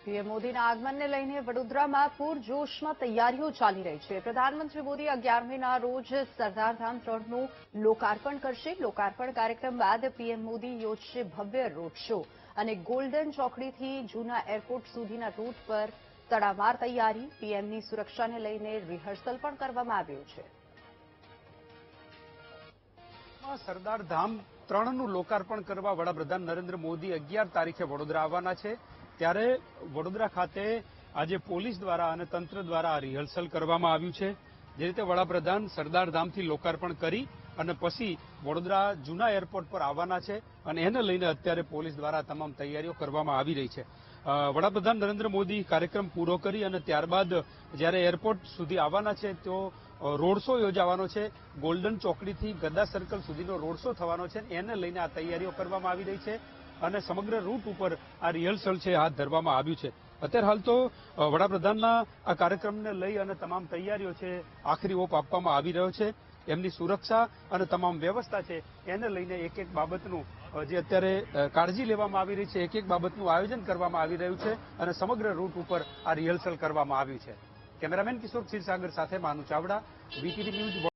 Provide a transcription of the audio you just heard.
PM મોદીના આગમનને લઈને વડોદરામાં પૂરજોશમાં તૈયારીઓ ચાલી રહી છે। પ્રધાનમંત્રી મોદી 11 મેના રોજ સરદારધામ 3નું લોકાર્પણ કરશે। લોકાર્પણ કાર્યક્રમ બાદ પીએમ મોદી યોજશે ભવ્ય રોડ શો અને ગોલ્ડન ચોકડીથી જૂના એરપોર્ટ સુધીના રૂટ પર તડામાર તૈયારી। પીએમની સુરક્ષાને લઈને રિહર્સલ પણ કરવામાં આવ્યું છે। સરદારધામ 3નું લોકાર્પણ કરવા વડાપ્રધાન નરેન્દ્ર મોદી 11 તારીખે વડોદરા આવવાના છે। ત્યારે વડોદરા ખાતે આજે પોલીસ દ્વારા અને તંત્ર દ્વારા રિહર્સલ કરવામાં આવ્યું છે। જે રીતે વડાપ્રધાન સરદારધામથી લોકાર્પણ કરી અને પછી વડોદરા જૂના એરપોર્ટ પર આવવાના છે અને એને લઈને અત્યારે પોલીસ દ્વારા તમામ તૈયારીઓ કરવામાં આવી રહી છે। વડાપ્રધાન નરેન્દ્ર મોદી કાર્યક્રમ પૂરો કરી અને ત્યારબાદ જ્યારે એરપોર્ટ સુધી આવવાના છે તો રોડ શો યોજાવાનો છે। ગોલ્ડન ચોકડીથી ગદ્દા સર્કલ સુધીનો રોડ શો થવાનો છે। એને લઈને આ તૈયારીઓ કરવામાં આવી રહી છે અને સમગ્ર રૂટ ઉપર આ રિહર્સલ છે હાથ ધરવામાં આવ્યું છે। અત્યારે હાલ તો વડાપ્રધાનના આ કાર્યક્રમને લઈ અને તમામ તૈયારીઓ છે આખરી ઓપ આપવામાં આવી રહ્યો છે। એમની સુરક્ષા અને તમામ વ્યવસ્થા છે એને લઈને એક એક બાબતનું જે અત્યારે કાળજી લેવામાં આવી રહી છે, એક એક બાબતનું આયોજન કરવામાં આવી રહ્યું છે અને સમગ્ર રૂટ ઉપર આ રિહર્સલ કરવામાં આવ્યું છે। કેમેરામેન કિશોર ક્ષીરસાગર સાથે માનુ ચાવડા, વીટીવી ન્યૂઝ।